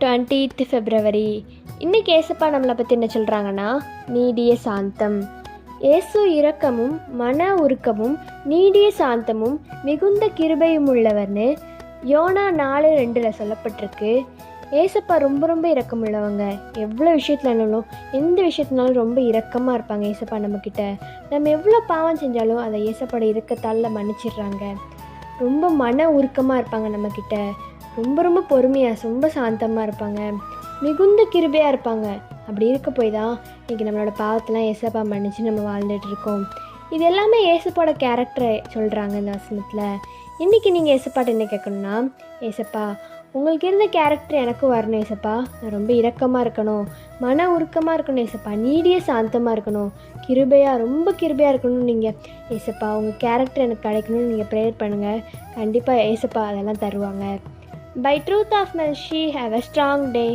20th February. இன்றைக்கி ஏசப்பா நம்மளை பற்றி என்ன சொல்கிறாங்கன்னா, நீடிய சாந்தம். ஏசு இரக்கமும் மன உருக்கமும் நீடிய சாந்தமும் மிகுந்த கிருபையும் உள்ளவர்னு யோனா 4:2 சொல்லப்பட்டிருக்கு. ஏசப்பா ரொம்ப ரொம்ப இரக்கம் உள்ளவங்க. எவ்வளோ விஷயத்துலனாலும் எந்த விஷயத்துனாலும் ரொம்ப இரக்கமாக இருப்பாங்க ஏசப்பா நம்மக்கிட்ட. நம்ம எவ்வளோ பாவம் செஞ்சாலும் அதை ஏசப்பாட இரக்கத்தால் மன்னிச்சிடுறாங்க. ரொம்ப மன உருக்கமாக இருப்பாங்க நம்மக்கிட்ட. ரொம்ப ரொம்ப பொறுமையாக ரொம்ப சாந்தமாக இருப்பாங்க. மிகுந்த கிருபையாக இருப்பாங்க. அப்படி இருக்க போய் தான் இன்றைக்கி நம்மளோட பாவத்தெல்லாம் ஏசப்பா மன்னிச்சு நம்ம வாழ்ந்துட்டு இருக்கோம். இது எல்லாமே ஏசப்பாட கேரக்டரை சொல்கிறாங்க இந்த வசனத்தில். இன்றைக்கி நீங்கள் ஏசப்பாட்ட என்ன கேட்கணுன்னா, ஏசப்பா உங்களுக்கு இருந்த கேரக்டர் எனக்கும் வரணும் ஏசப்பா. நான் ரொம்ப இரக்கமாக இருக்கணும், மன உருக்கமாக இருக்கணும் ஏசப்பா, நீடிய சாந்தமாக இருக்கணும், ரொம்ப கிருபையாக இருக்கணும்னு நீங்கள் ஏசப்பா உங்கள் கேரக்டர் எனக்கு கிடைக்கணும்னு நீங்கள் ப்ரேயர் பண்ணுங்கள். கண்டிப்பாக ஏசப்பா அதெல்லாம் தருவாங்க. By truth of mercy, have a strong day.